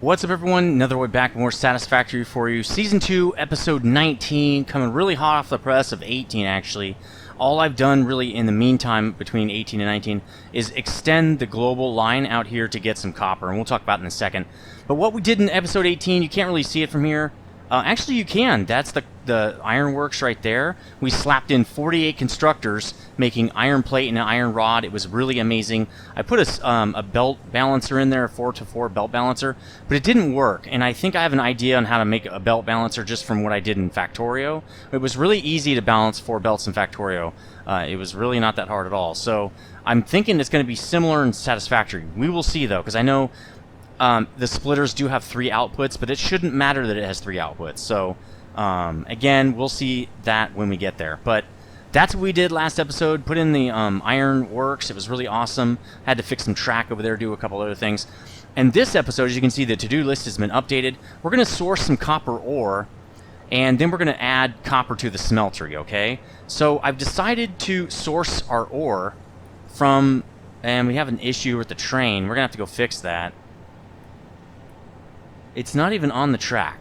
What's up, everyone? Another way back, more Satisfactory for you. Season 2, Episode 19, coming really hot off the press of 18, actually. All I've done, really, in the meantime, between 18 and 19, is extend the global line out here to get some copper, and we'll talk about it in a second. But what we did in Episode 18, you can't really see it from here. Actually, you can. That's the ironworks right there. We slapped in 48 constructors, making iron plate and an iron rod. It was really amazing. I put a belt balancer in there, a 4x4 belt balancer, but it didn't work. And I think I have an idea on how to make a belt balancer just from what I did in Factorio. It was really easy to balance 4 belts in Factorio. It was really not that hard at all. So I'm thinking it's going to be similar in Satisfactory. We will see, though, because I know the splitters do have 3 outputs, but it shouldn't matter that it has 3 outputs. So, again, we'll see that when we get there. But that's what we did last episode. Put in the iron works. It was really awesome. Had to fix some track over there, do a couple other things. And this episode, as you can see, the to-do list has been updated. We're going to source some copper ore, and then we're going to add copper to the smeltery, okay? So I've decided to source our ore from, and we have an issue with the train. We're going to have to go fix that. It's not even on the track.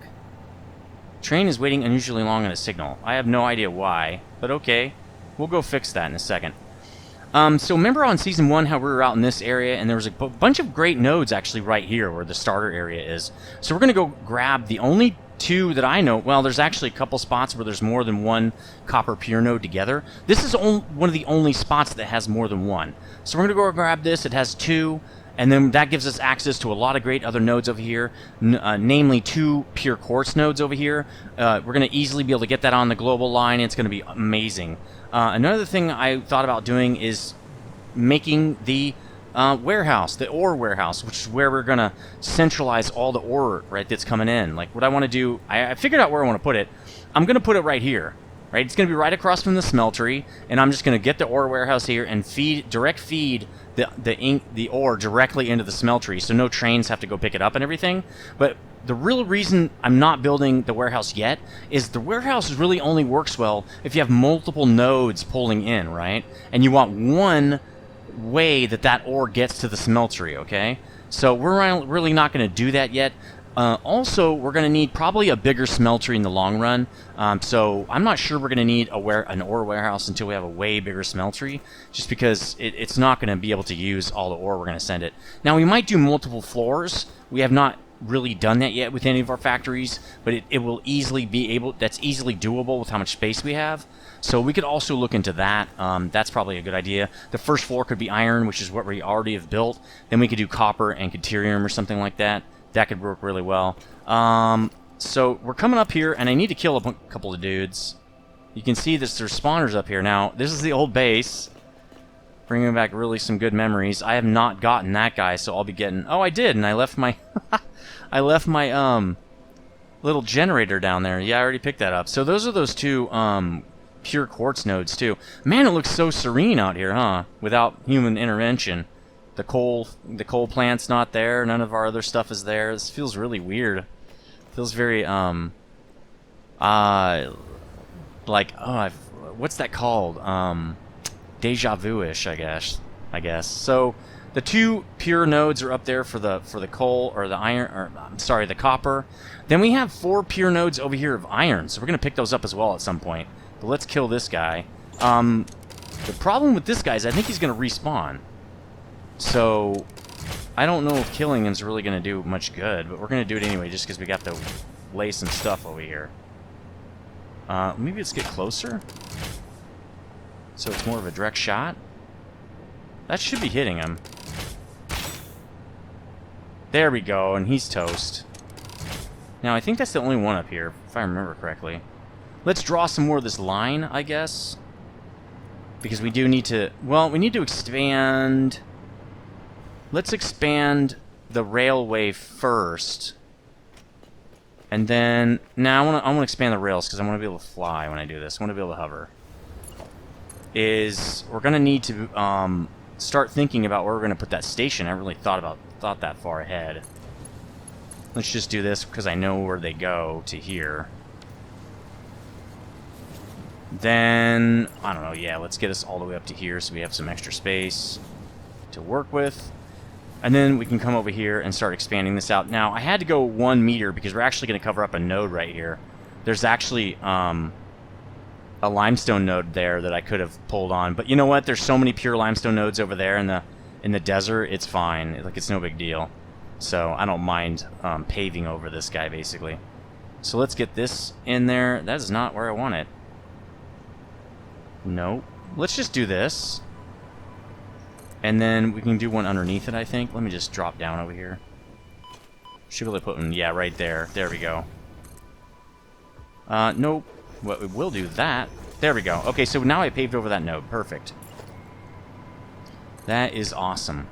Train is waiting unusually long on a signal. I have no idea why, but okay. We'll go fix that in a second. So remember on Season 1 how we were out in this area, and there was a bunch of great nodes actually right here where the starter area is. So we're going to go grab the only 2 that I know. Well, there's actually a couple spots where there's more than 1 copper pure node together. This is one of the only spots that has more than 1. So we're going to go grab this. It has 2. And then that gives us access to a lot of great other nodes over here, namely 2 pure quartz nodes over here. We're going to easily be able to get that on the global line. It's going to be amazing. Another thing I thought about doing is making the warehouse, the ore warehouse, which is where we're going to centralize all the ore, right, that's coming in. Like, what I want to do, I figured out where I want to put it. I'm going to put it right here. Right, it's going to be right across from the smeltery, and I'm just going to get the ore warehouse here and direct feed the ore directly into the smeltery, so no trains have to go pick it up and everything. But the real reason I'm not building the warehouse yet is the warehouse really only works well if you have multiple nodes pulling in, right? And you want one way that ore gets to the smeltery, okay? So we're really not going to do that yet. Also, we're going to need probably a bigger smeltery in the long run. So I'm not sure we're going to need an ore warehouse until we have a way bigger smeltery, just because it's not going to be able to use all the ore we're going to send it. Now, we might do multiple floors. We have not really done that yet with any of our factories, but it will easily be able. That's easily doable with how much space we have. So we could also look into that. That's probably a good idea. The first floor could be iron, which is what we already have built. Then we could do copper and caterium or something like that. That could work really well. So we're coming up here, and I need to kill a couple of dudes. You can see there's spawners up here. Now, this is the old base. Bringing back really some good memories. I have not gotten that guy, so I'll be getting... Oh, I did, and I left my... I left my, little generator down there. Yeah, I already picked that up. So those are those 2, pure quartz nodes, too. Man, it looks so serene out here, huh? Without human intervention. The coal plant's not there. None of our other stuff is there. This feels really weird. Feels very like, what's that called? Deja vu-ish, I guess. So the 2 pure nodes are up there for the coal or the iron, or I'm sorry, the copper. Then we have 4 pure nodes over here of iron. So we're gonna pick those up as well at some point. But let's kill this guy. The problem with this guy is I think he's gonna respawn. So, I don't know if killing him is really going to do much good, but we're going to do it anyway just because we got to lay some stuff over here. Maybe let's get closer. So it's more of a direct shot. That should be hitting him. There we go, and he's toast. Now, I think that's the only one up here, if I remember correctly. Let's draw some more of this line, I guess. Because we do need to... Well, we need to expand... Let's expand the railway first. And then... Now, I want to expand the rails, because I want to be able to fly when I do this. I want to be able to hover. We're going to need to start thinking about where we're going to put that station. I really thought that far ahead. Let's just do this, because I know where they go to here. Then, I don't know, yeah, let's get us all the way up to here so we have some extra space to work with. And then we can come over here and start expanding this out. Now, I had to go 1 meter because we're actually going to cover up a node right here. There's actually a limestone node there that I could have pulled on. But you know what? There's so many pure limestone nodes over there in the desert. It's fine. Like, it's no big deal. So I don't mind paving over this guy, basically. So let's get this in there. That is not where I want it. Nope. Let's just do this. And then we can do one underneath it, I think. Let me just drop down over here. Should be able to put one, yeah, right there. There we go. Nope. Well, we'll do that. There we go. Okay, so now I paved over that node. Perfect. That is awesome.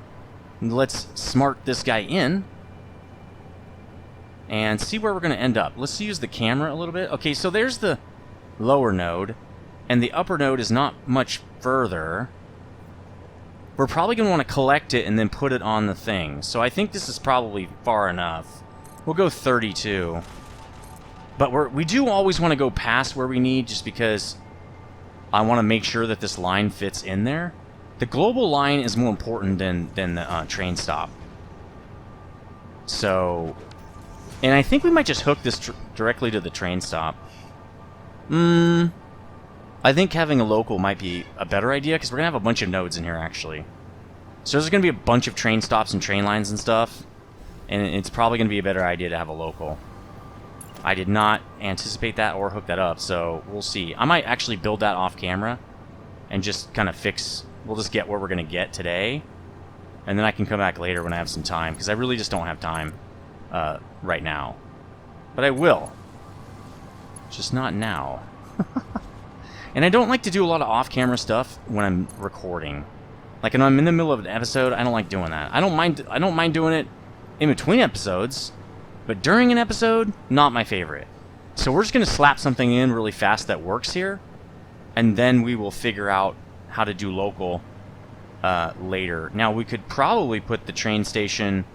Let's smart this guy in. And see where we're going to end up. Let's use the camera a little bit. Okay, so there's the lower node. And the upper node is not much further. We're probably going to want to collect it and then put it on the thing. So I think this is probably far enough. We'll go 32. But we do always want to go past where we need, just because I want to make sure that this line fits in there. The global line is more important than the train stop. So, and I think we might just hook this directly to the train stop. I think having a local might be a better idea, because we're going to have a bunch of nodes in here, actually. So there's going to be a bunch of train stops and train lines and stuff, and it's probably going to be a better idea to have a local. I did not anticipate that or hook that up, so we'll see. I might actually build that off camera and just kind of fix... We'll just get where we're going to get today, and then I can come back later when I have some time, because I really just don't have time right now. But I will. Just not now. And I don't like to do a lot of off-camera stuff when I'm recording. Like, when I'm in the middle of an episode, I don't like doing that. I don't mind doing it in between episodes, but during an episode, not my favorite. So we're just going to slap something in really fast that works here, and then we will figure out how to do local later. Now, we could probably put the train station,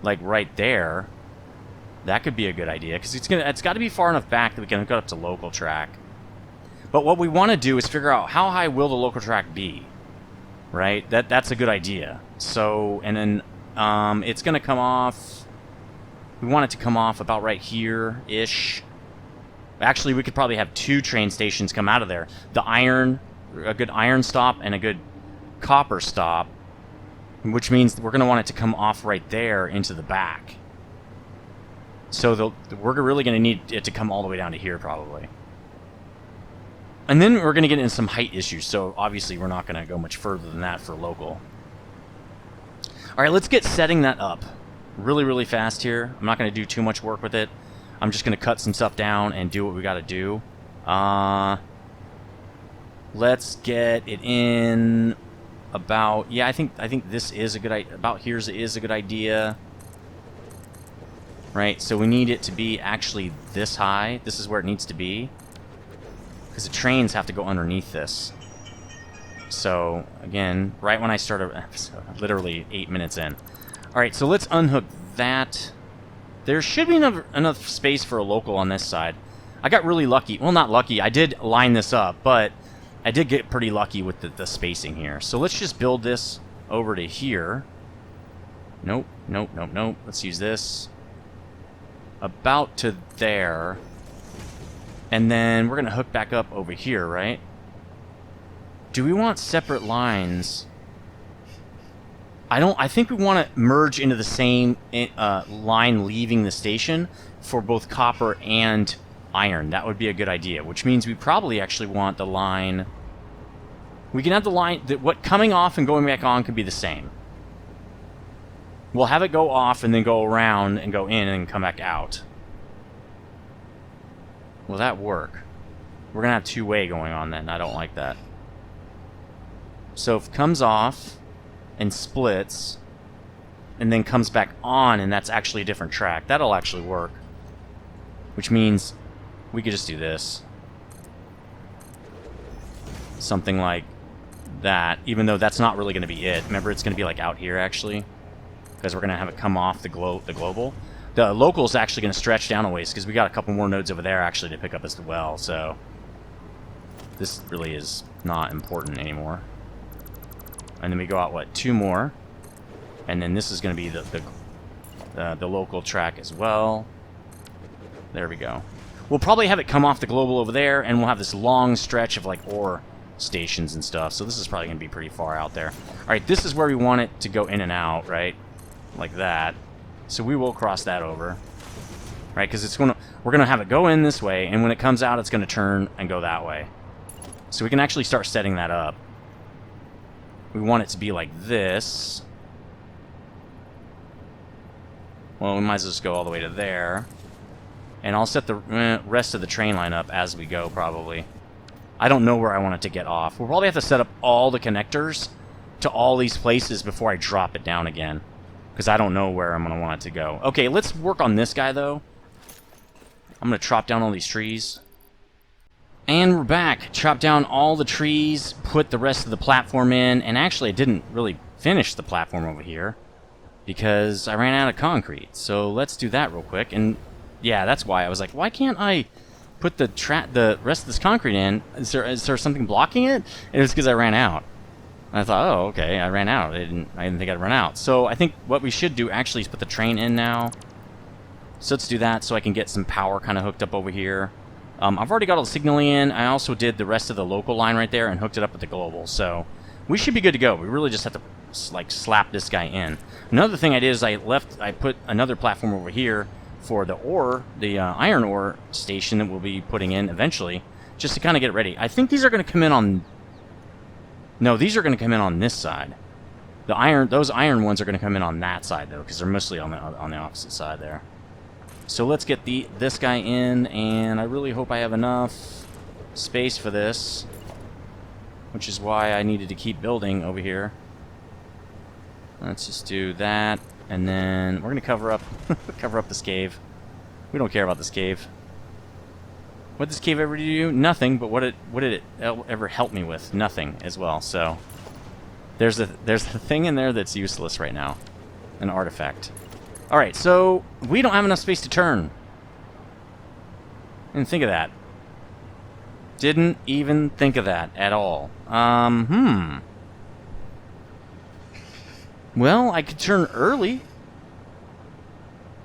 like, right there. That could be a good idea, because it's got to be far enough back that we can hook it up to local track. But what we want to do is figure out how high will the local track be, right? That's a good idea. So, and then it's going to come off... We want it to come off about right here-ish. Actually, we could probably have 2 train stations come out of there. A good iron stop and a good copper stop, which means we're going to want it to come off right there into the back. So we're really going to need it to come all the way down to here, probably. And then we're going to get into some height issues, so obviously we're not going to go much further than that for local. Alright, let's get setting that up really, really fast here. I'm not going to do too much work with it. I'm just going to cut some stuff down and do what we got to do. Let's get it in about... Yeah, I think this is a good idea. About here is a good idea. Right, so we need it to be actually this high. This is where it needs to be. Because the trains have to go underneath this. So, again, right when I start an episode, literally 8 minutes in. Alright, so let's unhook that. There should be enough space for a local on this side. I got really lucky. Well, not lucky. I did line this up, but I did get pretty lucky with the spacing here. So let's just build this over to here. Nope, nope, nope, nope. Let's use this. About to there. And then we're going to hook back up over here, right? Do we want separate lines? I think we want to merge into the same line leaving the station for both copper and iron. That would be a good idea, which means we probably actually want the line... We can have the line... What coming off and going back on could be the same. We'll have it go off and then go around and go in and come back out. Will that work? We're going to have two-way going on then. I don't like that. So if it comes off and splits and then comes back on and that's actually a different track, that'll actually work. Which means we could just do this. Something like that, even though that's not really going to be it. Remember, it's going to be like out here actually, because we're going to have it come off the global. The local is actually going to stretch down a ways because we got a couple more nodes over there actually to pick up as well, so this really is not important anymore. And then we go out, what, 2 more? And then this is going to be the local track as well. There we go. We'll probably have it come off the global over there, and we'll have this long stretch of like ore stations and stuff. So this is probably going to be pretty far out there. All right, this is where we want it to go in and out, right? Like that. So we will cross that over, right? Because we're gonna have it go in this way, and when it comes out, it's gonna turn and go that way. So we can actually start setting that up. We want it to be like this. Well, we might as well just go all the way to there. And I'll set the rest of the train line up as we go, probably. I don't know where I want it to get off. We'll probably have to set up all the connectors to all these places before I drop it down again. Because I don't know where I'm going to want it to go. Okay, let's work on this guy, though. I'm going to chop down all these trees. And we're back. Chop down all the trees, put the rest of the platform in. And actually, I didn't really finish the platform over here because I ran out of concrete. So let's do that real quick. And yeah, that's why I was like, why can't I put the rest of this concrete in? Is there something blocking it? It was because I ran out. And I thought, oh, okay, I ran out. I didn't think I'd run out. So I think what we should do actually is put the train in now. So let's do that so I can get some power kind of hooked up over here. I've already got all the signaling in. I also did the rest of the local line right there and hooked it up with the global. So we should be good to go. We really just have to like slap this guy in. Another thing I did is I put another platform over here for the iron ore station that we'll be putting in eventually, just to kind of get it ready. I think these are going to come in on... No, these are going to come in on this side. Those iron ones are going to come in on that side, though, because they're mostly on the opposite side there. So let's get this guy in, and I really hope I have enough space for this, which is why I needed to keep building over here. Let's just do that, and then we're going to cover up this cave. We don't care about this cave. What did this cave ever do? Nothing, but what did it ever help me with? Nothing as well. So there's a thing in there that's useless right now. An artifact. Alright, so we don't have enough space to turn. Didn't think of that. Didn't even think of that at all. Well, I could turn early.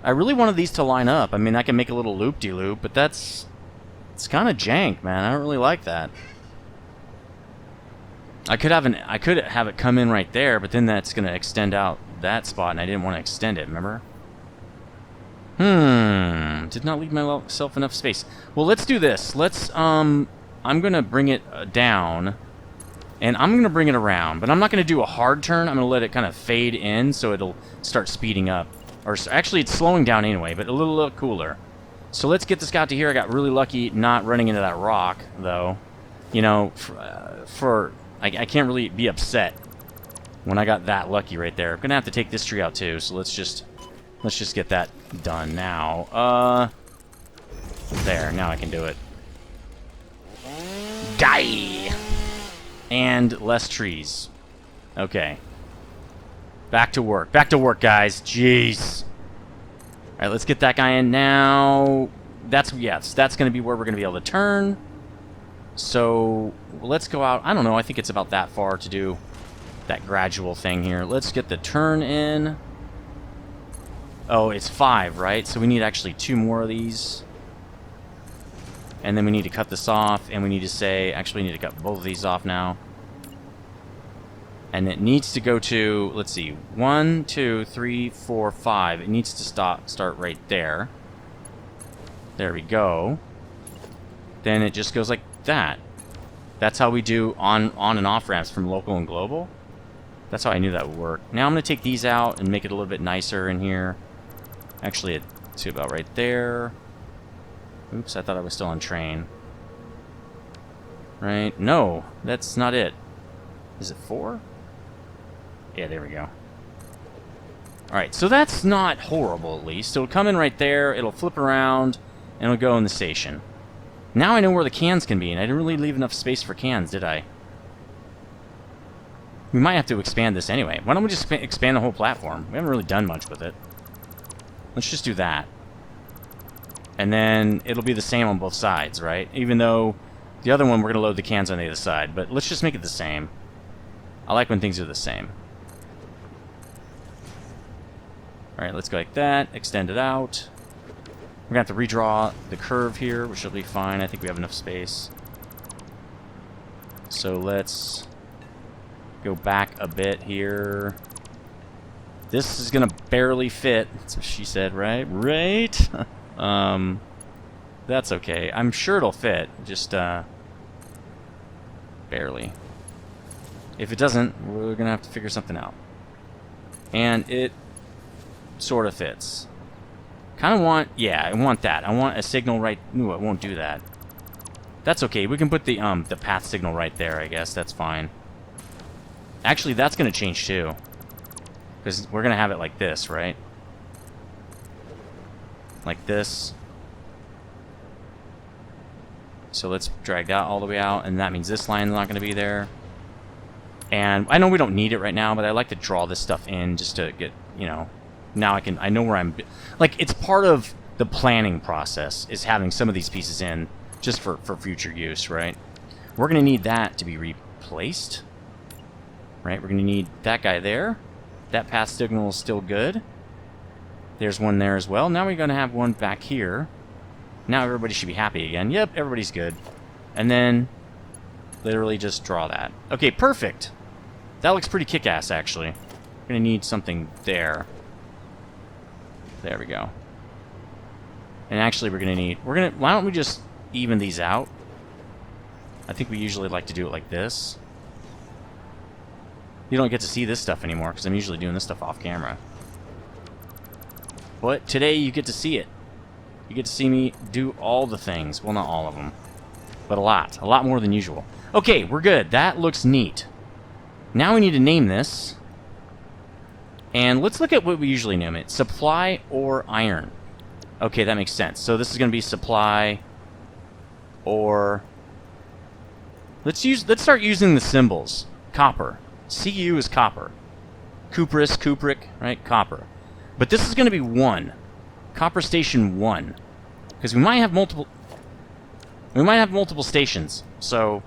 I really wanted these to line up. I mean, I can make a little loop-de-loop, but it's kind of jank, man. I don't really like that. I could have it come in right there, but then that's going to extend out that spot, and I didn't want to extend it, remember? Did not leave myself enough space. Well, let's do this. I'm going to bring it down, and I'm going to bring it around, but I'm not going to do a hard turn. I'm going to let it kind of fade in so it'll start speeding up. Or actually, it's slowing down anyway, but a little cooler. So let's get this guy out to here. I got really lucky not running into that rock, though. You know, I can't really be upset when I got that lucky right there. I'm gonna have to take this tree out too. So let's just get that done now. There. Now I can do it. Die. And less trees. Okay. Back to work. Back to work, guys. Jeez. All right, let's get that guy in now. That's going to be where we're going to be able to turn. So let's go out. I don't know. I think it's about that far to do that gradual thing here. Let's get the turn in. Oh, it's 5, right? So we need actually 2 more of these. And then we need to cut this off. And we need to say, actually, we need to cut both of these off now. And it needs to go to, let's see, 1, 2, 3, 4, 5. It needs to start right there. There we go. Then it just goes like that. That's how we do on and off ramps from local and global. That's how I knew that would work. Now I'm going to take these out and make it a little bit nicer in here. Actually, it's about right there. Oops, I thought I was still on train. Right? No, that's not it. Is it 4? Yeah, there we go. Alright, so that's not horrible, at least. It'll come in right there, it'll flip around, and it'll go in the station. Now I know where the cans can be, and I didn't really leave enough space for cans, did I? We might have to expand this anyway. Why don't we just expand the whole platform? We haven't really done much with it. Let's just do that. And then it'll be the same on both sides, right? Even though the other one, we're going to load the cans on the other side. But let's just make it the same. I like when things are the same. Alright, let's go like that. Extend it out. We're going to have to redraw the curve here, which will be fine. I think we have enough space. So let's go back a bit here. This is going to barely fit. That's what she said, right? Right? That's okay. I'm sure it'll fit. Just, barely. If it doesn't, we're going to have to figure something out. And it sort of fits. Kind of want, yeah, I want that. I want a signal right, ooh, it won't do that. That's okay. We can put the path signal right there, I guess. That's fine. Actually, that's going to change too. Because we're going to have it like this, right? Like this. So let's drag that all the way out, and that means this line's not going to be there. And I know we don't need it right now, but I like to draw this stuff in just to get, you know, now I know where I'm, like, it's part of the planning process is having some of these pieces in just for future use, right? We're going to need that to be replaced, right? We're going to need that guy there. That path signal is still good. There's one there as well. Now we're going to have one back here. Now everybody should be happy again. Yep, everybody's good. And then literally just draw that. Okay, perfect. That looks pretty kick-ass, actually. We're going to need something there. There we go. And actually we're going to need... why don't we just even these out? I think we usually like to do it like this. You don't get to see this stuff anymore because I'm usually doing this stuff off camera. But today you get to see it. You get to see me do all the things. Well, not all of them. But a lot. A lot more than usual. Okay, we're good. That looks neat. Now we need to name this. And let's look at what we usually name it. Supply or iron. Okay, that makes sense. So this is going to be supply or... Let's start using the symbols. Copper. Cu is copper. Cuprous, cupric, right? Copper. But this is going to be 1. Copper station 1. Because we might have multiple stations. So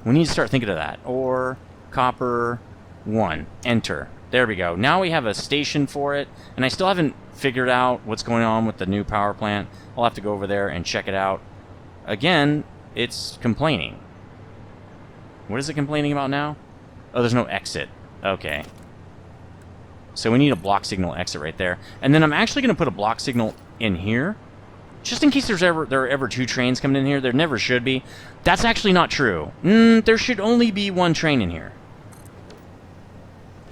we need to start thinking of that. Or copper 1. Enter. There we go. Now we have a station for it. And I still haven't figured out what's going on with the new power plant. I'll have to go over there and check it out. Again, it's complaining. What is it complaining about now? Oh, there's no exit. Okay. So we need a block signal exit right there. And then I'm actually going to put a block signal in here. Just in case there are ever 2 trains coming in here. There never should be. That's actually not true. There should only be 1 train in here.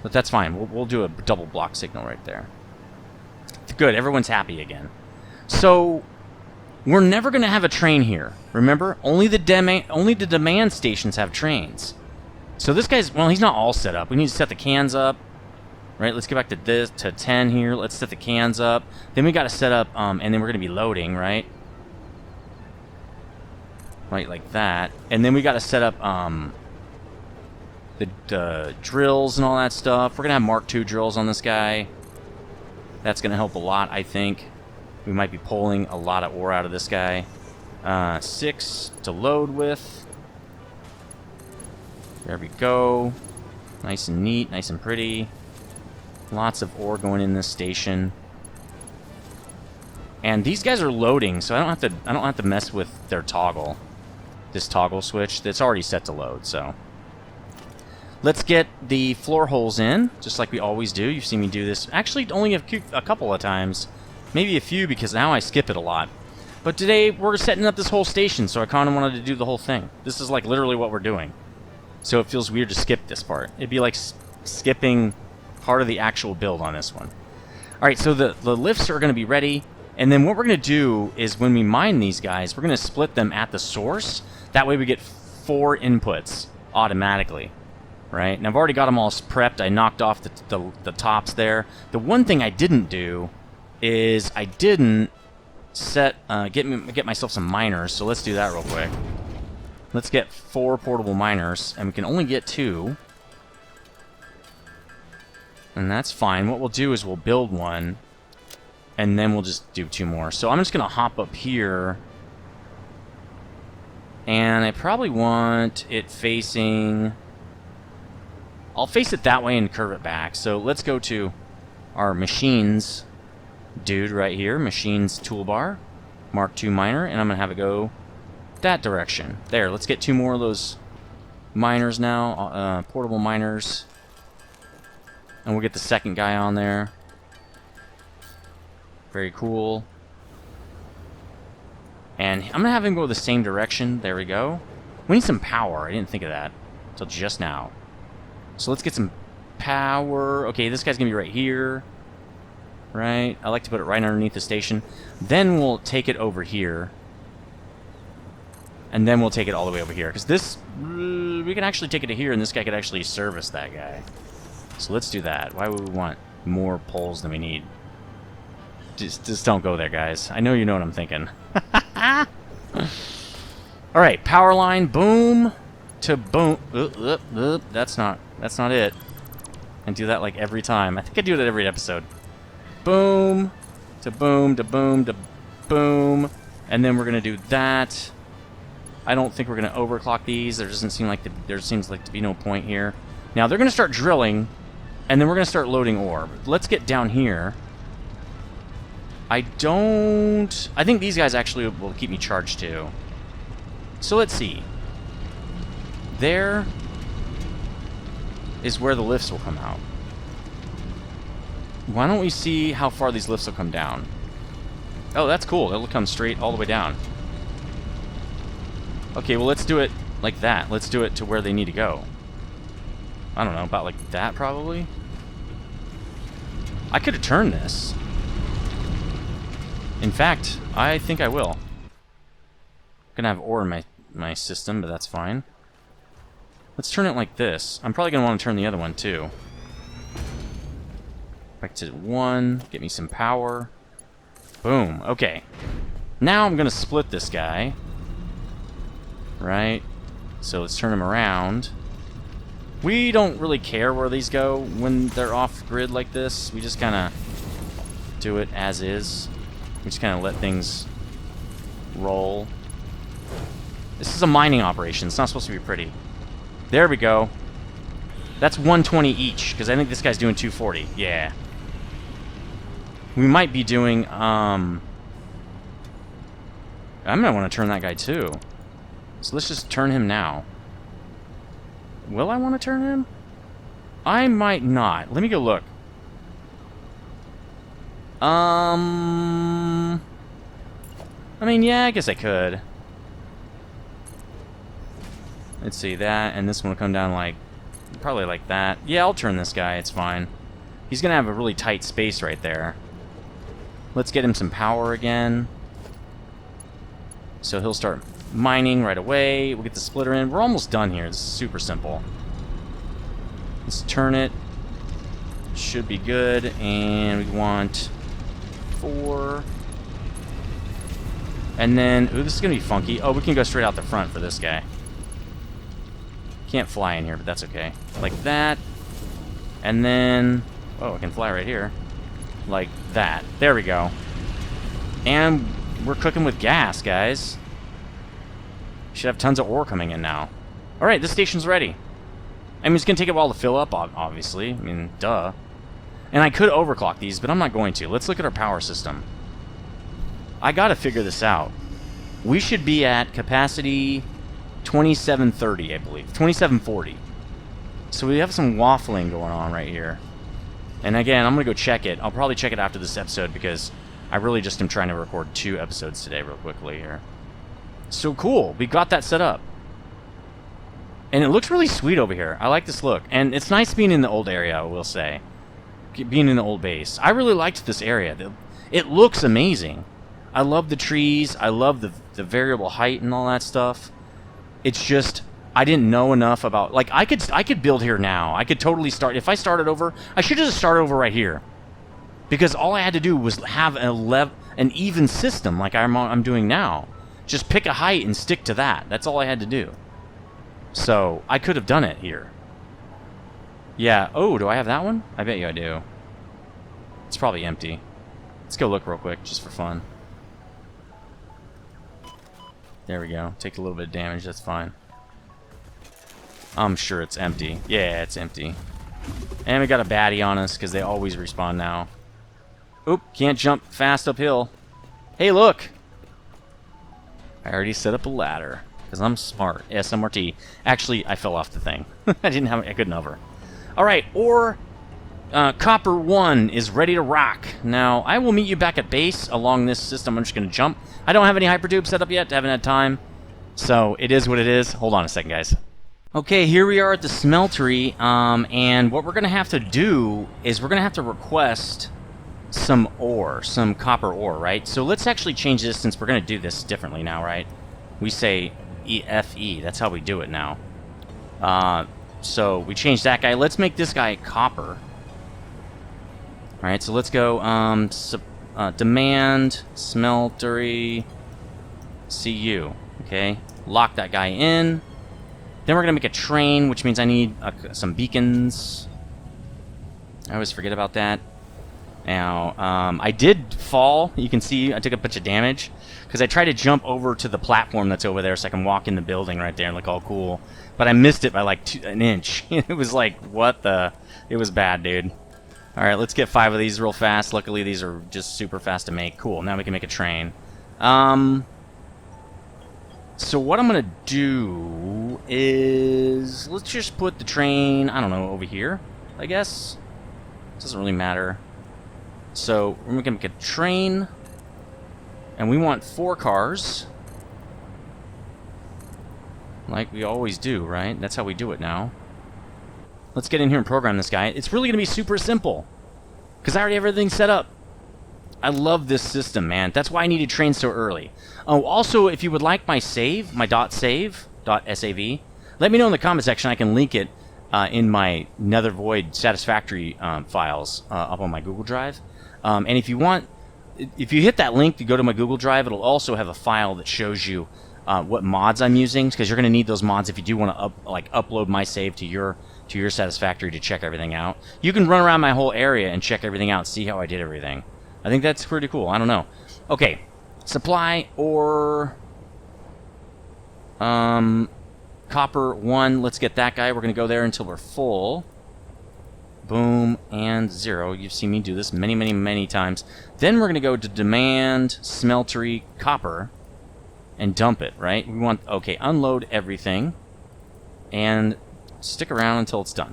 But that's fine. We'll do a double block signal right there. Good. Everyone's happy again. So we're never going to have a train here. Remember? Only the demand stations have trains. So this guy's... Well, he's not all set up. We need to set the cans up. Right, let's get back to this, to 10 here. Let's set the cans up. Then we got to set up, and then we're going to be loading, right? Right, like that. And then we got to set up the drills and all that stuff. We're going to have Mark II drills on this guy. That's going to help a lot, I think. We might be pulling a lot of ore out of this guy. 6 to load with. There we go. Nice and neat, nice and pretty. Lots of ore going in this station. And these guys are loading, so I don't have to mess with their toggle. This toggle switch that's already set to load, so. Let's get the floor holes in, just like we always do. You've seen me do this actually only a couple of times. Maybe a few because now I skip it a lot. But today we're setting up this whole station, so I kind of wanted to do the whole thing. This is like literally what we're doing. So it feels weird to skip this part. It'd be like skipping part of the actual build on this one. Alright, so the lifts are going to be ready, and then what we're going to do is when we mine these guys, we're going to split them at the source. That way we get 4 inputs automatically, right? And I've already got them all prepped. I knocked off the tops there. The one thing I didn't do is I didn't get myself some miners, so let's do that real quick. Let's get 4 portable miners, and we can only get 2. And that's fine. What we'll do is we'll build one, and then we'll just do 2 more. So I'm just going to hop up here, and I probably want it facing... I'll face it that way and curve it back. So let's go to our machines dude right here, Machines Toolbar, Mark II miner, and I'm going to have it go that direction. There, let's get 2 more of those miners now, portable miners. And we'll get the second guy on there. Very cool. And I'm going to have him go the same direction. There we go. We need some power. I didn't think of that until just now. So let's get some power. Okay, this guy's going to be right here. Right? I like to put it right underneath the station. Then we'll take it over here. And then we'll take it all the way over here. Because this, we can actually take it to here, and this guy could actually service that guy. So let's do that. Why would we want more poles than we need? Just don't go there, guys. I know you know what I'm thinking. Alright, power line, boom to boom. That's not it. And do that like every time. I think I do that every episode. Boom to boom to boom to boom. And then we're gonna do that. I don't think we're gonna overclock these. There seems like to be no point here. Now they're gonna start drilling, and then we're gonna start loading ore. Let's get down here. I think these guys actually will keep me charged too. So let's see. There is where the lifts will come out. Why don't we see how far these lifts will come down? Oh, that's cool. It'll come straight all the way down. Okay, well, let's do it like that. Let's do it to where they need to go. I don't know, about like that probably? I could have turned this. In fact, I think I will. I'm gonna have ore in my system, but that's fine. Let's turn it like this. I'm probably gonna want to turn the other one too. Back to 1, get me some power. Boom, okay. Now I'm gonna split this guy. Right? So let's turn him around. We don't really care where these go when they're off grid like this. We just kinda do it as is. We just kind of let things roll. This is a mining operation. It's not supposed to be pretty. There we go. That's 120 each, because I think this guy's doing 240. Yeah. We might be doing, I'm going to want to turn that guy too. So let's just turn him now. Will I want to turn him? I might not. Let me go look. I mean, yeah, I guess I could. Let's see, that, and this one will come down like, probably like that. Yeah, I'll turn this guy, it's fine. He's gonna have a really tight space right there. Let's get him some power again. So he'll start mining right away. We'll get the splitter in. We're almost done here. This is super simple. Let's turn it. Should be good, and we want 4. And then, ooh, this is going to be funky. Oh, we can go straight out the front for this guy. Can't fly in here, but that's okay. Like that. And then, oh, I can fly right here. Like that. There we go. And we're cooking with gas, guys. Should have tons of ore coming in now. Alright, this station's ready. I mean, it's going to take a while to fill up, obviously. I mean, duh. And I could overclock these, but I'm not going to. Let's look at our power system. I gotta figure this out. We should be at capacity 2730, I believe. 2740. So we have some waffling going on right here. And again, I'm gonna go check it. I'll probably check it after this episode because I really just am trying to record 2 episodes today real quickly here. So cool. We got that set up. And it looks really sweet over here. I like this look. And it's nice being in the old area, I will say. Being in the old base. I really liked this area. It looks amazing. I love the trees. I love the variable height and all that stuff. It's just I didn't know enough about, like, I could build here now. I could totally start. If I started over, I should have just started over right here. Because all I had to do was have an even system like I'm doing now. Just pick a height and stick to that. That's all I had to do. So I could have done it here. Yeah. Oh, do I have that one? I bet you I do. It's probably empty. Let's go look real quick, just for fun. There we go. Take a little bit of damage, that's fine. I'm sure it's empty. Yeah, it's empty. And we got a baddie on us, because they always respawn now. Oop, can't jump fast uphill. Hey, look! I already set up a ladder. Because I'm smart. SMRT. Actually, I fell off the thing. I couldn't hover. Alright, ore copper 1 is ready to rock. Now, I will meet you back at base along this system. I'm just going to jump. I don't have any hypertube set up yet. Haven't had time. So, it is what it is. Hold on a second, guys. Okay, here we are at the smeltery. And what we're going to have to do is we're going to have to request some ore. Some copper ore, right? So, let's actually change this since we're going to do this differently now, right? We say EFE. That's how we do it now. So we changed that guy. Let's make this guy copper. Alright, so let's go demand smeltery CU. Okay, lock that guy in. Then we're going to make a train, which means I need some beacons. I always forget about that. Now, I did fall. You can see I took a bunch of damage because I tried to jump over to the platform that's over there so I can walk in the building right there and look all cool. But I missed it by like an inch. It was like, what the... It was bad, dude. Alright, let's get 5 of these real fast. Luckily, these are just super fast to make. Cool, now we can make a train. So what I'm going to do is... Let's just put the train, I don't know, over here, I guess. Doesn't really matter. So we're going to make a train, and we want 4 cars, like we always do, right? That's how we do it now. Let's get in here and program this guy. It's really going to be super simple, because I already have everything set up. I love this system, man. That's why I needed trains so early. Oh, also, if you would like my save, my .save, .sav, let me know in the comment section. I can link it in my Nether Void Satisfactory files up on my Google Drive. And if you want, if you hit that link to go to my Google Drive, it'll also have a file that shows you what mods I'm using, because you're going to need those mods if you do want to upload my save to your Satisfactory to check everything out. You can run around my whole area and check everything out, see how I did everything. I think that's pretty cool. I don't know. Okay, supply or copper 1. Let's get that guy. We're going to go there until we're full. Boom, and 0. You've seen me do this many, many, many times. Then we're going to go to demand smeltery copper and dump it, right? We want, okay, unload everything and stick around until it's done.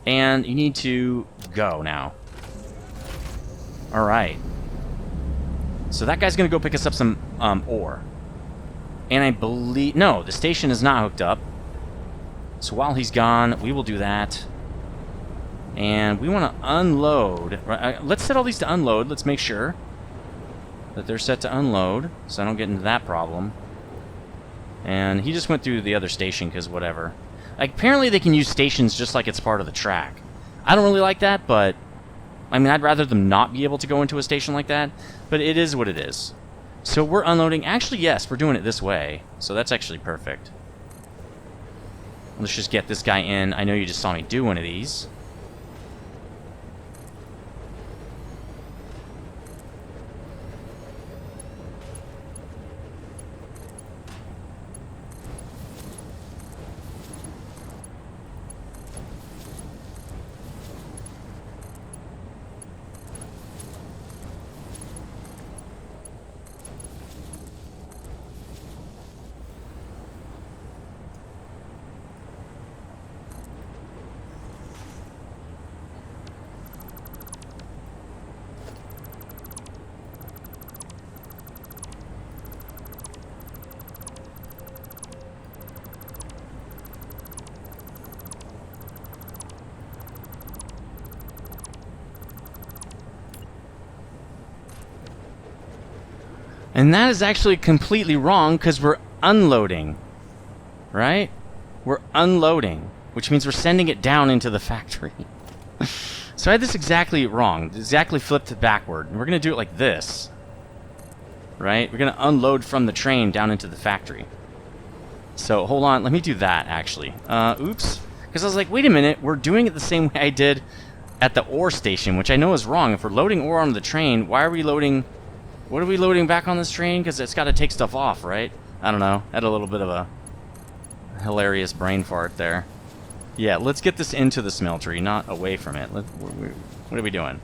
And you need to go now. Alright. So that guy's going to go pick us up some ore. And I believe... No, the station is not hooked up. So while he's gone, we will do that. And we want to unload. Let's set all these to unload. Let's make sure that they're set to unload, so I don't get into that problem. And he just went through the other station, because whatever. Like, apparently they can use stations just like it's part of the track. I don't really like that, but... I mean, I'd rather them not be able to go into a station like that, but it is what it is. So we're unloading. Actually, yes, we're doing it this way, so that's actually perfect. Let's just get this guy in. I know you just saw me do one of these. And that is actually completely wrong, because we're unloading. Right? We're unloading, which means we're sending it down into the factory. So I had this exactly wrong. Exactly flipped it backward. And we're going to do it like this. Right? We're going to unload from the train down into the factory. So hold on. Let me do that, actually. Oops. Because I was like, wait a minute. We're doing it the same way I did at the ore station, which I know is wrong. If we're loading ore on the train, why are we loading... What are we loading back on this train? Because it's got to take stuff off, right? I don't know. I had a little bit of a hilarious brain fart there. Yeah, let's get this into the smeltery, not away from it. What are we doing?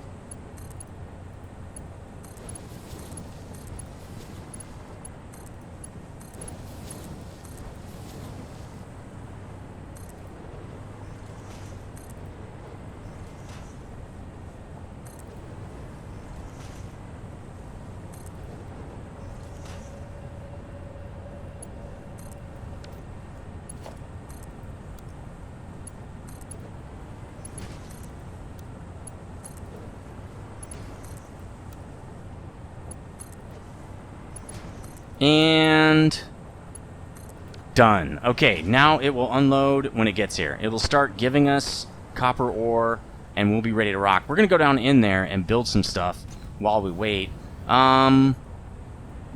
And done. Okay, now it will unload when it gets here. It will start giving us copper ore, and we'll be ready to rock. We're going to go down in there and build some stuff while we wait.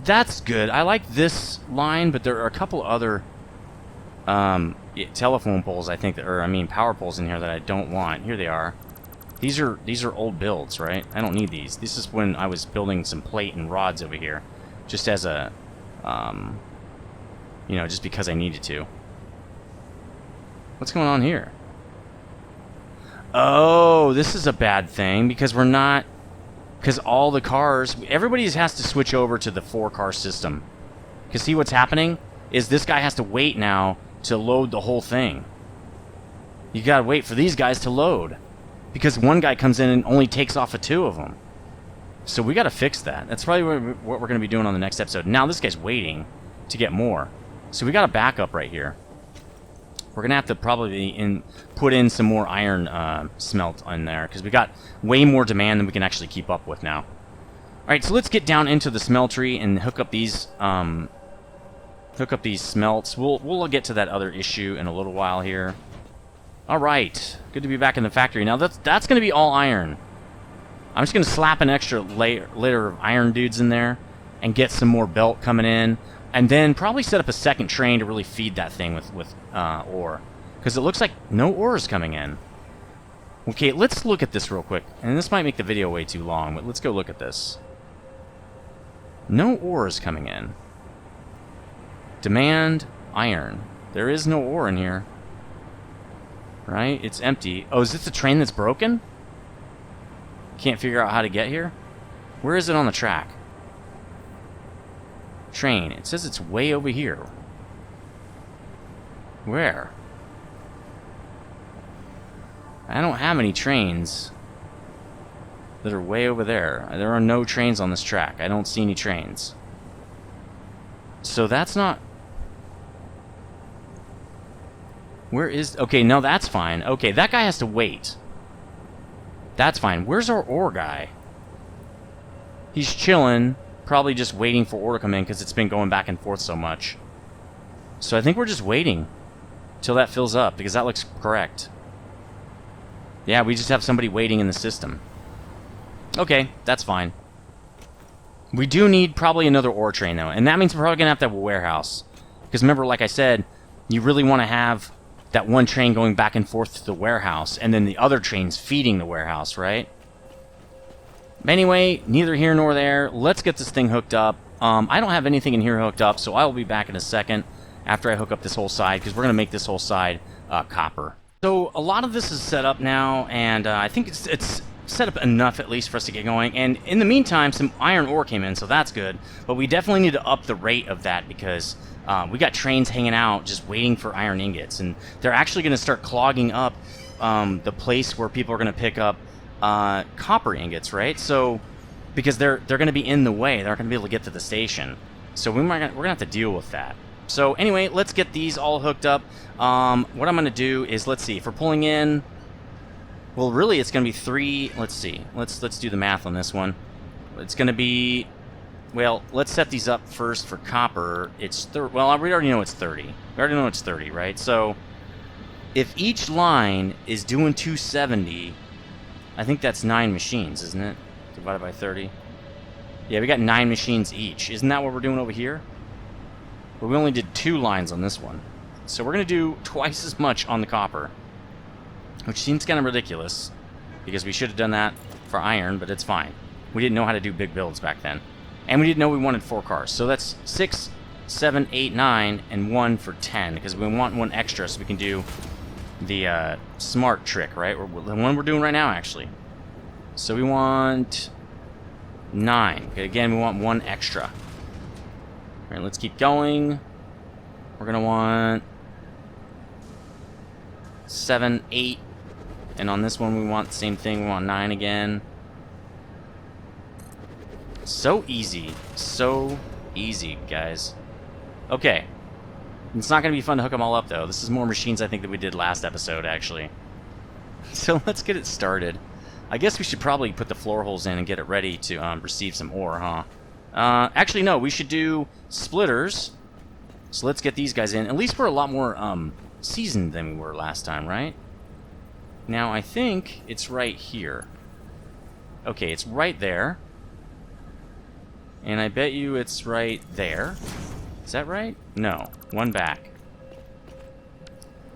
That's good. I like this line, but there are a couple other telephone poles, I think, power poles in here that I don't want. Here they are. These are old builds, right? I don't need these. This is when I was building some plate and rods over here, just as a, just because I needed to. What's going on here? Oh, this is a bad thing because we're not, because all the cars, everybody has to switch over to the 4-car system. Because see what's happening is this guy has to wait now to load the whole thing. You gotta wait for these guys to load. Because one guy comes in and only takes off of 2 of them. So we gotta fix that. That's probably what we're gonna be doing on the next episode. Now this guy's waiting to get more. So we got a backup right here. We're gonna have to probably put in some more iron smelt in there. Because we got way more demand than we can actually keep up with now. Alright, so let's get down into the smeltery and hook up these smelts. We'll get to that other issue in a little while here. Alright, good to be back in the factory. Now that's going to be all iron. I'm just going to slap an extra layer of iron dudes in there and get some more belt coming in. And then probably set up a second train to really feed that thing with ore. Because it looks like no ore is coming in. Okay, let's look at this real quick. And this might make the video way too long, but let's go look at this. No ore is coming in. Demand iron. There is no ore in here. Right? It's empty. Oh, is this the train that's broken? Can't figure out how to get here? Where is it on the track? Train. It says it's way over here. Where? I don't have any trains that are way over there. There are no trains on this track. I don't see any trains. So that's not... Where is... Okay, no, that's fine. Okay, that guy has to wait. That's fine. Where's our ore guy? He's chilling, probably just waiting for ore to come in because it's been going back and forth so much. So I think we're just waiting till that fills up because that looks correct. Yeah, we just have somebody waiting in the system. Okay, that's fine. We do need probably another ore train, though, and that means we're probably going to have a warehouse. Because remember, like I said, you really want to have that one train going back and forth to the warehouse, and then the other trains feeding the warehouse, right? Anyway, neither here nor there. Let's get this thing hooked up. I don't have anything in here hooked up, so I will be back in a second after I hook up this whole side, because we're going to make this whole side copper. So a lot of this is set up now, and I think it's set up enough at least for us to get going. And in the meantime, some iron ore came in, so that's good. But we definitely need to up the rate of that because we got trains hanging out just waiting for iron ingots, and they're actually going to start clogging up the place where people are going to pick up copper ingots, right? So because they're going to be in the way, they're not going to be able to get to the station. So we're going to have to deal with that. So anyway, let's get these all hooked up. What I'm going to do is, let's see, if we're pulling in, well, really, it's going to be 3. Let's see. Let's do the math on this one. It's going to be, well, let's set these up first for copper. It's well, we already know it's 30. We already know it's 30, right? So if each line is doing 270, I think that's 9 machines, isn't it? Divided by 30. Yeah, we got 9 machines each. Isn't that what we're doing over here? But we only did 2 lines on this one. So we're going to do twice as much on the copper, which seems kind of ridiculous because we should have done that for iron, but it's fine. We didn't know how to do big builds back then. And we didn't know we wanted 4 cars. So that's 6, 7, 8, 9, and 1 for 10 because we want 1 extra so we can do the smart trick, right? The one we're doing right now, actually. So we want 9. Okay, again, we want 1 extra. All right, let's keep going. We're going to want 7, 8. And on this one, we want the same thing. We want 9 again. So easy. So easy, guys. Okay. It's not going to be fun to hook them all up, though. This is more machines, I think, that we did last episode, actually. So let's get it started. I guess we should probably put the floor holes in and get it ready to receive some ore, huh? Actually, no, we should do splitters. So let's get these guys in. At least we're a lot more seasoned than we were last time, right? Now, I think it's right here. Okay, it's right there. And I bet you it's right there. Is that right? No. One back.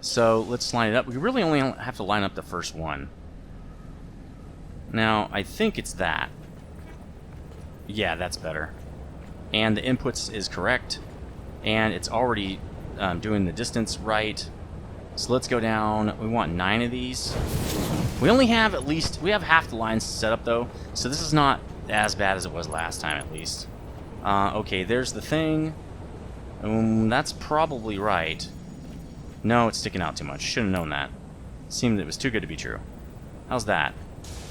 So, let's line it up. We really only have to line up the first one. Now, I think it's that. Yeah, that's better. And the inputs is correct. And it's already doing the distance right. So let's go down. We want 9 of these. We only have we have half the lines set up though. So this is not as bad as it was last time at least. Okay, there's the thing. That's probably right. No, it's sticking out too much. Should have known that. Seemed it was too good to be true. How's that?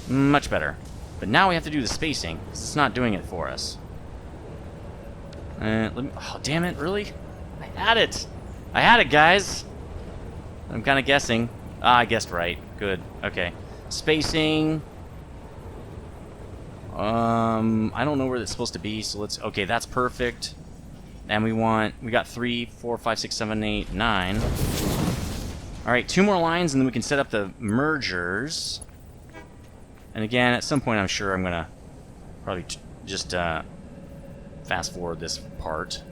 Much better. But now we have to do the spacing, because it's not doing it for us. Oh, damn it, really? I had it! I had it, guys! I'm kind of guessing. I guessed right. Good. Okay. Spacing. I don't know where that's supposed to be, so let's... Okay, that's perfect. And we got 3, 4, 5, 6, 7, 8, 9. Alright, 2 more lines, and then we can set up the mergers. And again, at some point, I'm sure I'm going to probably just fast forward this part.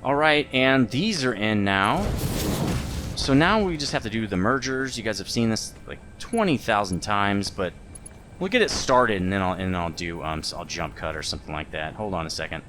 Alright, and these are in now. So now we just have to do the mergers. You guys have seen this like 20,000 times, but we'll get it started and then I'll do I'll jump cut or something like that. Hold on a second.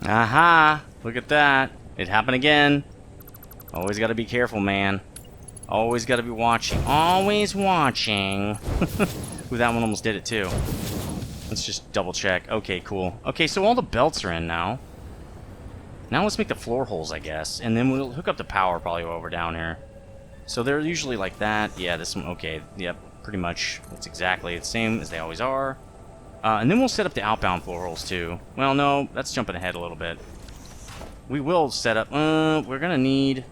Aha! Look at that. It happened again. Always got to be careful, man. Always got to be watching. Always watching. Ooh, that one almost did it, too. Let's just double check. Okay, cool. Okay, so all the belts are in now. Now let's make the floor holes, I guess. And then we'll hook up the power probably while we're down here. So they're usually like that. Yeah, this one, okay. Yep, pretty much. It's exactly the same as they always are. And then we'll set up the outbound floor holes, too. Well, no, that's jumping ahead a little bit. We will set up... we're going to need...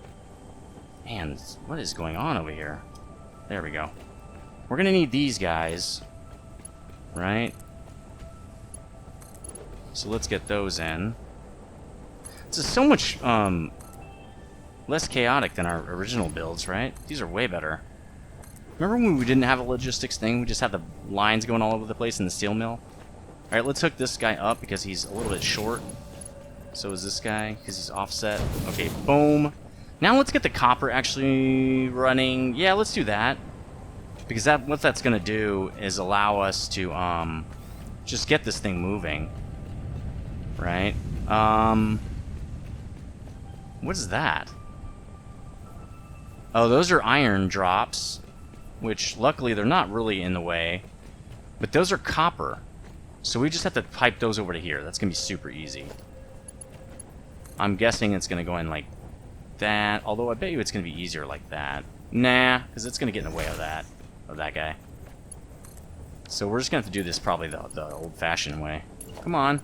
Man, what is going on over here? There we go. We're going to need these guys. Right? So let's get those in. This is so much less chaotic than our original builds, right? These are way better. Remember when we didn't have a logistics thing? We just had the lines going all over the place in the steel mill? Alright, let's hook this guy up because he's a little bit short. So is this guy, because he's offset. Okay, boom. Now let's get the copper actually running. Yeah, let's do that. Because what that's going to do is allow us to just get this thing moving. Right? What is that? Oh, those are iron drops. Which, luckily, they're not really in the way. But those are copper. So we just have to pipe those over to here. That's going to be super easy. I'm guessing it's going to go in like that. Although I bet you it's going to be easier like that. Nah, because it's going to get in the way of that guy. So we're just going to have to do this probably the old-fashioned way. Come on.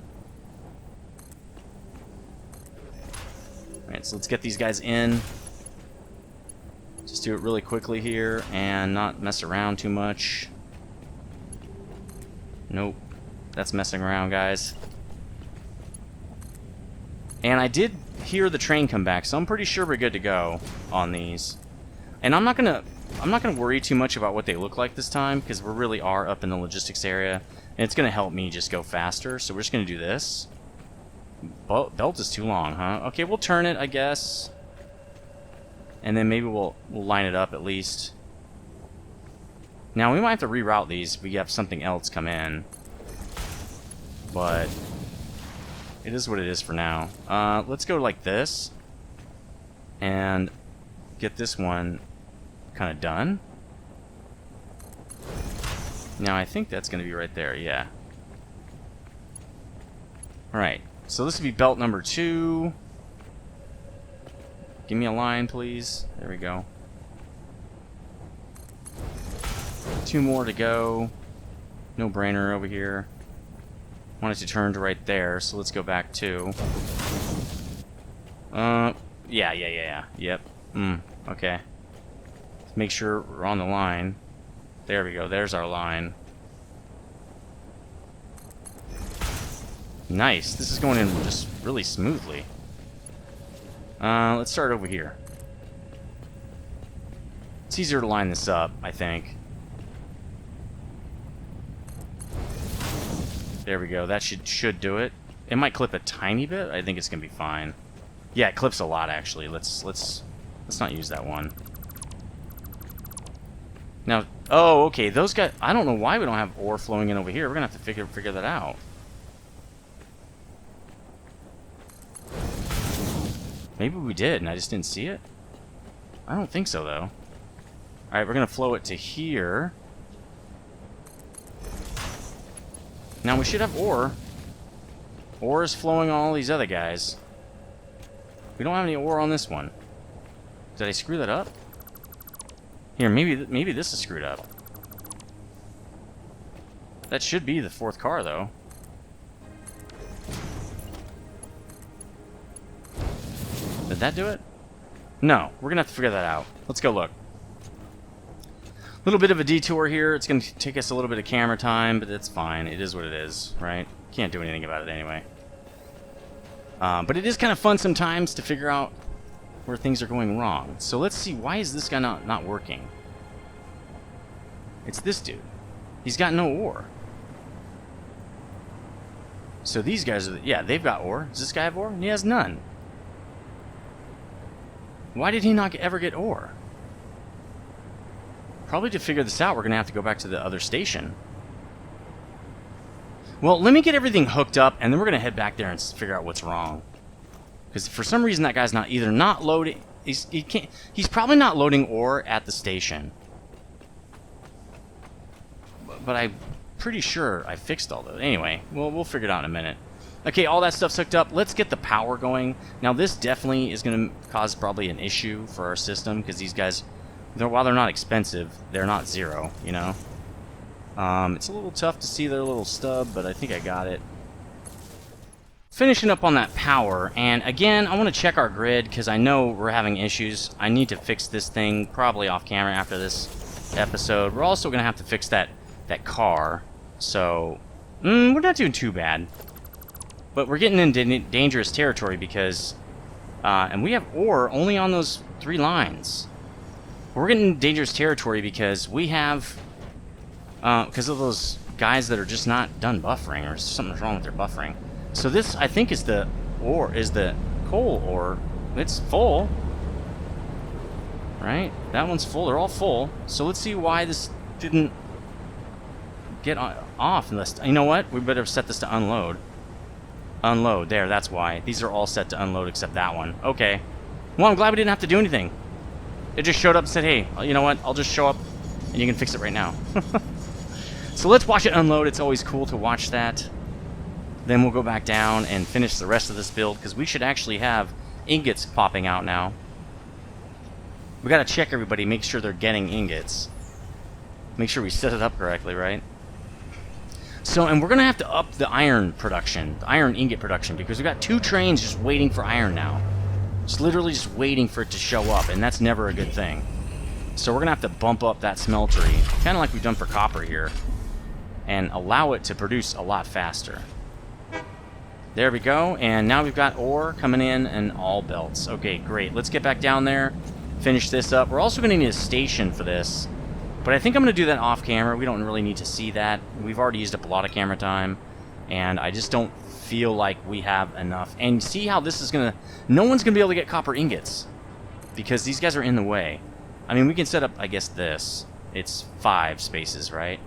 Alright, so let's get these guys in. Just do it really quickly here and not mess around too much. Nope. That's messing around, guys. And I did hear the train come back, so I'm pretty sure we're good to go on these. And I'm not gonna worry too much about what they look like this time, because we really are up in the logistics area, and it's gonna help me just go faster. So we're just gonna do this. Belt is too long, huh? Okay, we'll turn it, I guess. And then maybe we'll line it up at least. Now, we might have to reroute these if we have something else come in. But it is what it is for now. Let's go like this. And get this one kind of done. Now, I think that's going to be right there, yeah. Alright, so this would be belt number 2. Give me a line, please. There we go. 2 more to go. No brainer over here. Want it to turn to right there, so let's go back 2. Yeah. Yep. Okay. Let's make sure we're on the line. There we go. There's our line. Nice. This is going in just really smoothly. Let's start over here. It's easier to line this up, I think. There we go. That should do it. It might clip a tiny bit. I think it's gonna be fine. Yeah, it clips a lot actually. Let's not use that one. Now, oh, okay. Those guys. I don't know why we don't have ore flowing in over here. We're gonna have to figure that out. Maybe we did, and I just didn't see it? I don't think so, though. Alright, we're going to flow it to here. Now, we should have ore. Ore is flowing on all these other guys. We don't have any ore on this one. Did I screw that up? Here, maybe this is screwed up. That should be the 4th car, though. Did that do it? No. We're going to have to figure that out. Let's go look. A little bit of a detour here. It's going to take us a little bit of camera time, but it's fine. It is what it is, right? Can't do anything about it anyway. But it is kind of fun sometimes to figure out where things are going wrong. So let's see. Why is this guy not working? It's this dude. He's got no ore. So these guys are... Yeah, they've got ore. Does this guy have ore? He has none. Why did he not ever get ore? Probably to figure this out, we're going to have to go back to the other station. Well, let me get everything hooked up, and then we're going to head back there and figure out what's wrong. Because for some reason that guy's not loading. He's probably not loading ore at the station. But I'm pretty sure I fixed all those. Anyway, we'll figure it out in a minute. Okay, all that stuff's hooked up. Let's get the power going. Now, this definitely is going to cause probably an issue for our system, because these guys, while they're not expensive, they're not zero, you know? It's a little tough to see their little stub, but I think I got it. Finishing up on that power, and again, I want to check our grid, because I know we're having issues. I need to fix this thing probably off camera after this episode. We're also going to have to fix that car, so we're not doing too bad. But we're getting into dangerous territory because, and we have ore only on those 3 lines. We're getting into dangerous territory because we have, because of those guys that are just not done buffering, or something's wrong with their buffering. So this, I think, is the coal ore. It's full, right? That one's full. They're all full. So let's see why this didn't get off. You know what? We better set this to unload. Unload. There, that's why. These are all set to unload except that one. Okay. Well, I'm glad we didn't have to do anything. It just showed up and said, hey, you know what? I'll just show up and you can fix it right now. So let's watch it unload. It's always cool to watch that. Then we'll go back down and finish the rest of this build, because we should actually have ingots popping out now. We gotta check everybody, make sure they're getting ingots. Make sure we set it up correctly, right? So, and we're going to have to up the iron production, the iron ingot production, because we've got 2 trains just waiting for iron now. It's literally just waiting for it to show up, and that's never a good thing. So we're going to have to bump up that smeltery, kind of like we've done for copper here, and allow it to produce a lot faster. There we go, and now we've got ore coming in all belts. Okay, great. Let's get back down there, finish this up. We're also going to need a station for this. But I think I'm going to do that off camera. We don't really need to see that. We've already used up a lot of camera time, and I just don't feel like we have enough. And see how this is going to... No one's going to be able to get copper ingots, because these guys are in the way. I mean, we can set up, I guess, this. It's 5 spaces, right?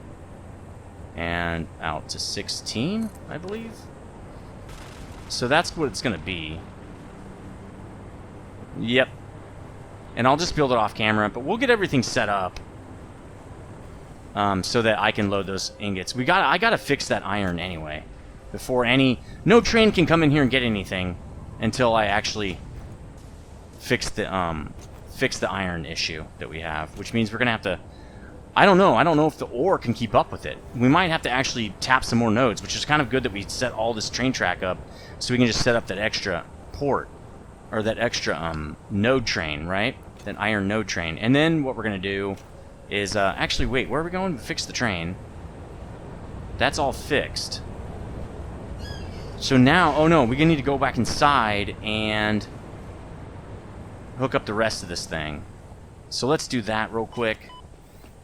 And out to 16, I believe. So that's what it's going to be. Yep. And I'll just build it off camera, but we'll get everything set up. So that I can load those ingots. I gotta fix that iron anyway. Before no train can come in here and get anything until I actually fix the iron issue that we have. Which means we're gonna have to, I don't know if the ore can keep up with it. We might have to actually tap some more nodes, which is kind of good that we set all this train track up, so we can just set up that extra port, or that extra node train, right? That iron node train. And then what we're gonna do is, actually, wait, where are we going to fix the train? That's all fixed. So now, oh no, we're going to need to go back inside and hook up the rest of this thing. So let's do that real quick.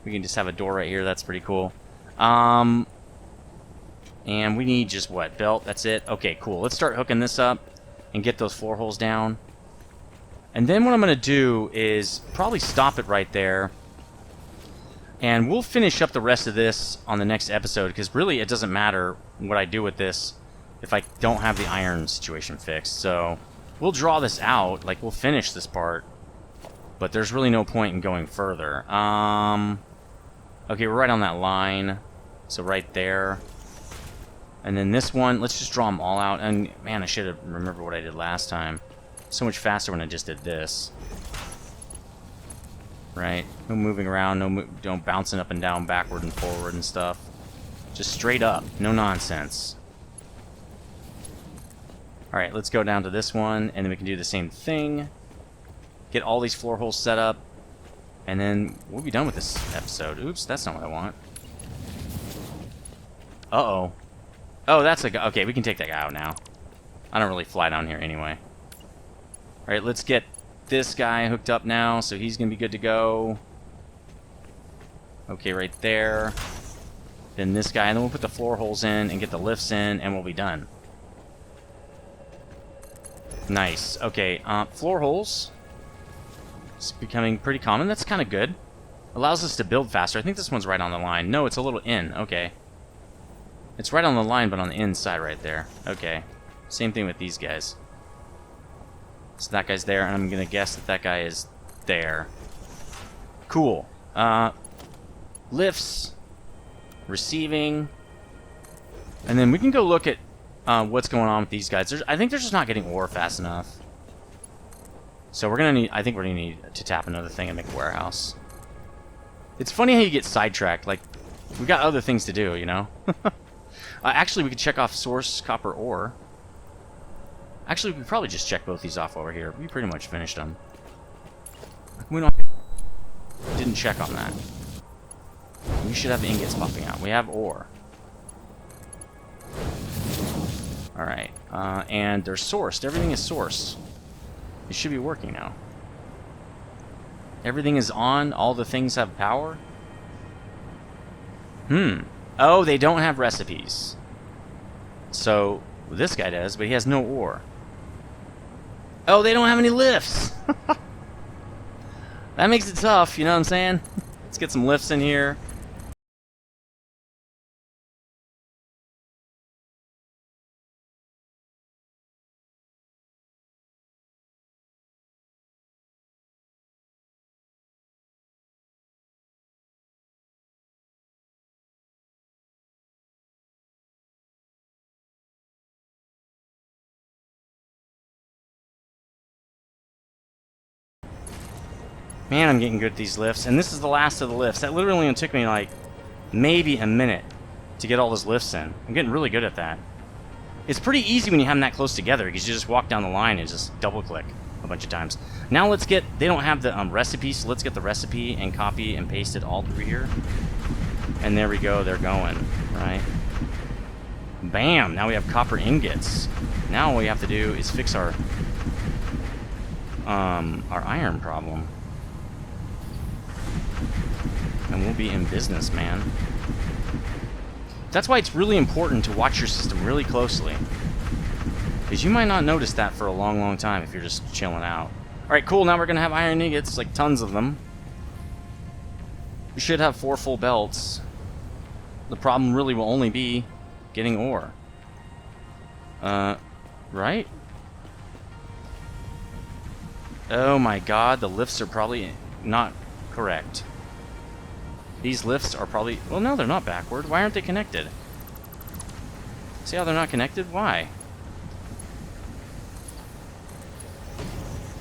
We can just have a door right here, that's pretty cool. And we need just what, belt, that's it? Okay, cool, let's start hooking this up and get those floor holes down. And then what I'm going to do is probably stop it right there. And we'll finish up the rest of this on the next episode, because really it doesn't matter what I do with this if I don't have the iron situation fixed. So we'll draw this out, like we'll finish this part, but there's really no point in going further. Okay, we're right on that line, so right there. And then this one, let's just draw them all out. And man, I should have remembered what I did last time. So much faster when I just did this. Right? No moving around, no bouncing up and down, backward and forward and stuff. Just straight up, no nonsense. Alright, let's go down to this one, and then we can do the same thing. Get all these floor holes set up, and then we'll be done with this episode. Oops, that's not what I want. Uh-oh. Oh, that's a guy. Okay, we can take that guy out now. I don't really fly down here anyway. Alright, let's get this guy hooked up now, so he's gonna be good to go. Okay, right there. Then this guy, and then we'll put the floor holes in and get the lifts in, and we'll be done. Nice. Okay, floor holes. It's becoming pretty common. That's kind of good. Allows us to build faster. I think this one's right on the line. No, it's a little in. Okay. It's right on the line, but on the inside right there. Okay. Same thing with these guys. So that guy's there, and I'm going to guess that that guy is there. Cool. Lifts. Receiving. And then we can go look at what's going on with these guys. I think they're just not getting ore fast enough. So we're going to need... I think we're going to need to tap another thing and make a warehouse. It's funny how you get sidetracked. Like, we got other things to do, you know? Actually, we could check off source copper ore. Actually, we could probably just check both these off over here. We pretty much finished them. We didn't check on that. We should have ingots popping out. We have ore. Alright. And they're sourced. Everything is sourced. It should be working now. Everything is on. All the things have power. Oh, they don't have recipes. So, this guy does, but he has no ore. Oh, they don't have any lifts. That makes it tough, you know what I'm saying? Let's get some lifts in here. Man, I'm getting good at these lifts. And this is the last of the lifts. That literally only took me, like, maybe a minute to get all those lifts in. I'm getting really good at that. It's pretty easy when you have them that close together, because you just walk down the line and just double-click a bunch of times. Now let's get... They don't have the recipe, so let's get the recipe and copy and paste it all through here. And there we go. They're going. Right. Bam! Now we have copper ingots. Now all we have to do is fix our iron problem. And we'll be in business, man. That's why it's really important to watch your system really closely. Because you might not notice that for a long, long time if you're just chilling out. Alright, cool. Now we're going to have iron ingots, like tons of them. We should have 4 full belts. The problem really will only be getting ore. Right? Oh my god, the lifts are probably not correct. These lifts are probably... Well, no, they're not backward. Why aren't they connected? See how they're not connected? Why?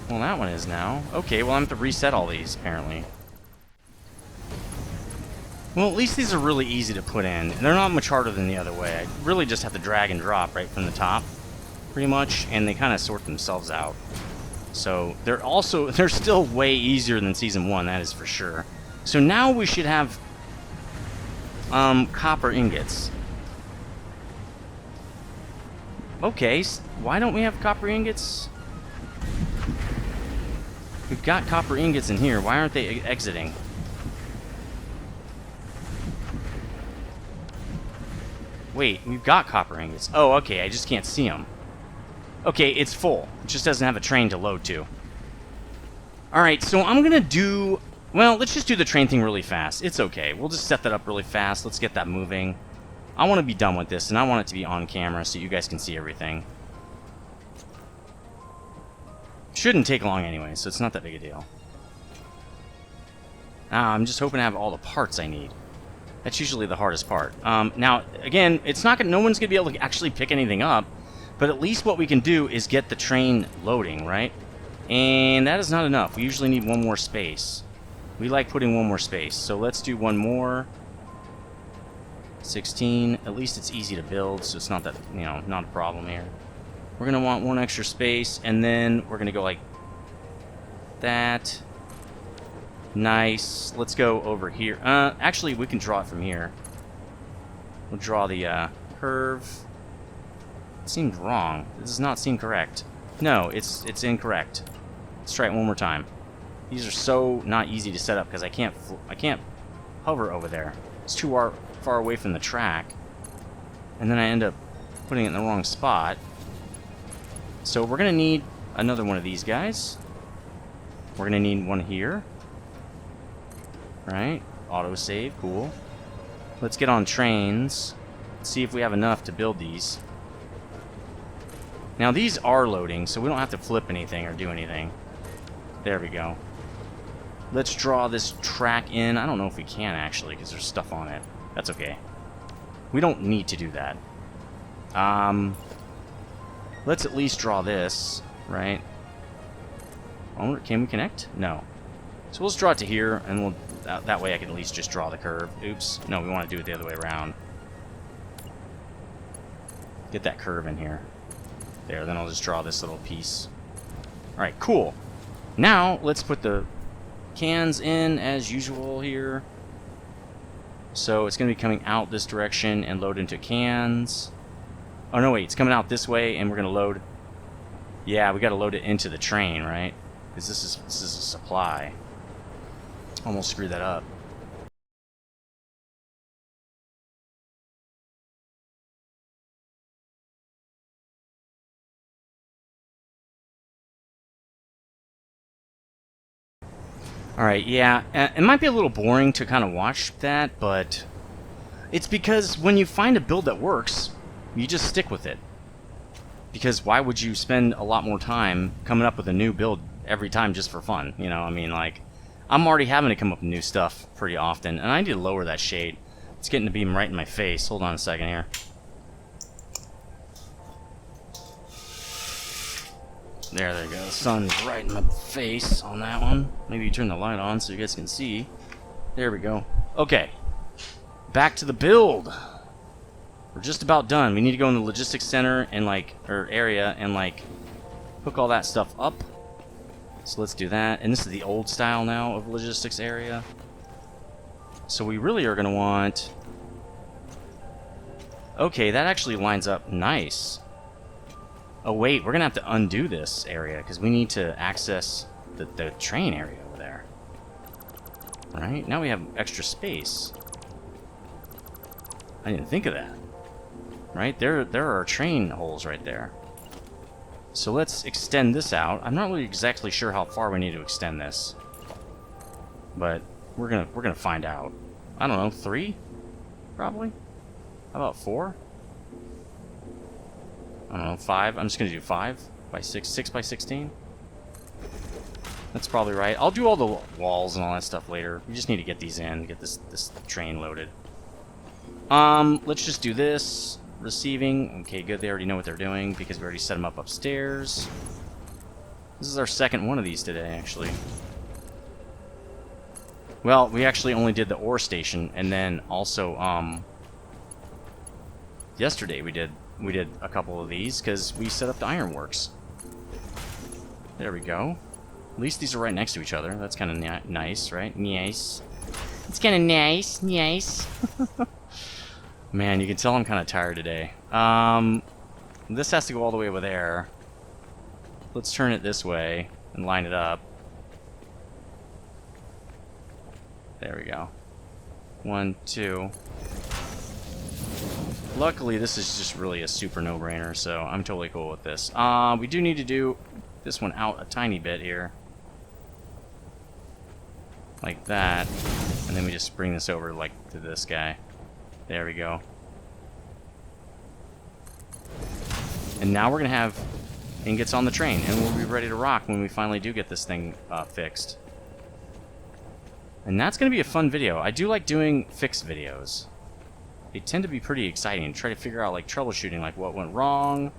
Well, that one is now. Okay, well, I'm going to have to reset all these, apparently. Well, at least these are really easy to put in. They're not much harder than the other way. I really just have to drag and drop right from the top, pretty much, and they kind of sort themselves out. So, they're still way easier than Season 1, that is for sure. So now we should have copper ingots. Okay, why don't we have copper ingots? We've got copper ingots in here. Why aren't they exiting? Wait, we've got copper ingots. Oh, okay, I just can't see them. Okay, it's full. It just doesn't have a train to load to. Alright, so I'm gonna do... Well, let's just do the train thing really fast. It's okay. We'll just set that up really fast. Let's get that moving. I want to be done with this, and I want it to be on camera so you guys can see everything. Shouldn't take long anyway, so it's not that big a deal. I'm just hoping to have all the parts I need. That's usually the hardest part. Now, again, it's not gonna, no one's going to be able to actually pick anything up, but at least what we can do is get the train loading, right? And that is not enough. We usually need one more space. We like putting one more space, so let's do one more. 16. At least it's easy to build, so it's not that, you know, not a problem here. We're going to want one extra space, and then we're going to go like that. Nice. Let's go over here. Actually, we can draw it from here. We'll draw the curve. It seemed wrong. This does not seem correct. No, it's incorrect. Let's try it one more time. These are so not easy to set up because I can't hover over there. It's too far away from the track. And then I end up putting it in the wrong spot. So we're going to need another one of these guys. We're going to need one here. Right? Autosave, cool. Let's get on trains. see if we have enough to build these. Now these are loading, so we don't have to flip anything or do anything. There we go. Let's draw this track in. I don't know if we can actually, because there's stuff on it. That's okay. We don't need to do that. Let's at least draw this, right? Can we connect? No. So let's draw it to here, and we'll that way I can at least just draw the curve. Oops. No, we want to do it the other way around. Get that curve in here. There, then I'll just draw this little piece. Alright, cool. Now, let's put the cans in as usual here. So it's going to be coming out this direction and load into cans. Oh, no, wait. It's coming out this way, and we're going to load... Yeah, we got to load it into the train, right? Because this is a supply. Almost screwed that up. Alright, yeah, it might be a little boring to kind of watch that, but it's because when you find a build that works, you just stick with it. Because why would you spend a lot more time coming up with a new build every time just for fun? You know, I mean, like, I'm already having to come up with new stuff pretty often, and I need to lower that shade. It's getting to be right in my face. Hold on a second here. There you go. The sun's right in my face on that one. Maybe you turn the light on so you guys can see. There we go. Okay. Back to the build. We're just about done. We need to go in the logistics center and or area and hook all that stuff up. So let's do that. And this is the old style now of logistics area. So we really are going to want... Okay, that actually lines up nice. Oh wait, we're going to have to undo this area because we need to access the train area over there. Alright, now we have extra space. I didn't think of that. Right, there are train holes right there. So let's extend this out. I'm not really exactly sure how far we need to extend this. But we're gonna find out. I don't know, 3? Probably? How about 4? I don't know, 5. I'm just going to do 5 by 6 by 16. That's probably right. I'll do all the walls and all that stuff later. We just need to get these in, get this train loaded. Let's just do this. Receiving. Okay, good. They already know what they're doing because we already set them up upstairs. This is our second one of these today, actually. Well, we actually only did the ore station, and then also, yesterday we did a couple of these because we set up the ironworks. There we go. At least these are right next to each other. That's kind of nice, right? Nice. It's kind of nice. Man, you can tell I'm kind of tired today. This has to go all the way over there. Let's turn it this way and line it up. There we go. 1, 2. Luckily, this is just really a super no-brainer, so I'm totally cool with this. We do need to do this one out a tiny bit here. Like that. And then we just bring this over, to this guy. There we go. And now we're going to have ingots on the train, and we'll be ready to rock when we finally do get this thing fixed. And that's going to be a fun video. I do like doing fix videos. They tend to be pretty exciting. Try to figure out, troubleshooting, what went wrong,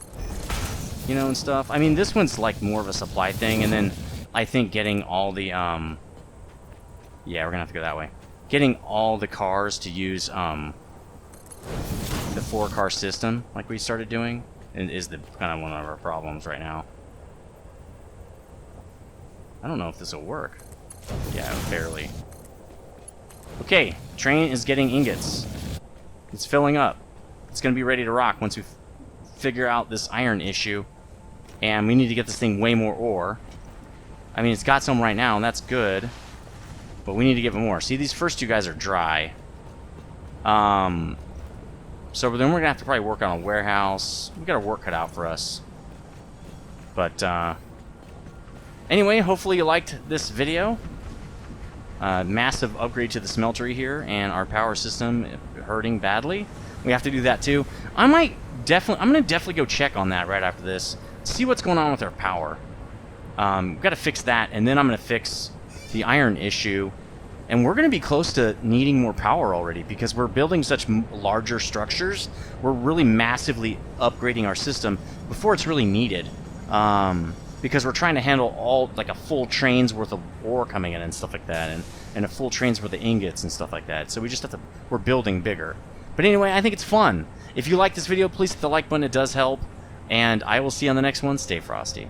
you know, and stuff. I mean, this one's, more of a supply thing, and then I think getting all the, yeah, we're going to have to go that way. Getting all the cars to use, the 4-car system, like we started doing, is kind of one of our problems right now. I don't know if this will work. Yeah, barely. Okay, train is getting ingots. It's filling up. It's going to be ready to rock once we figure out this iron issue. And we need to get this thing way more ore. I mean, it's got some right now, and that's good. But we need to get more. See, these first 2 guys are dry. So then we're going to have to probably work on a warehouse. We've got our work cut out for us. But, anyway, hopefully you liked this video. Massive upgrade to the smeltery here, and our power system hurting badly. We have to do that too. I'm gonna definitely go check on that right after this. See what's going on with our power. We've got to fix that, and then I'm gonna fix the iron issue. And we're going to be close to needing more power already because we're building such larger structures. We're really massively upgrading our system before it's really needed. Because we're trying to handle all, like a full train's worth of ore coming in and stuff like that. And a full train's worth of ingots and stuff like that. So we just have to, we're building bigger. But anyway, I think it's fun. If you like this video, please hit the like button. It does help. And I will see you on the next one. Stay frosty.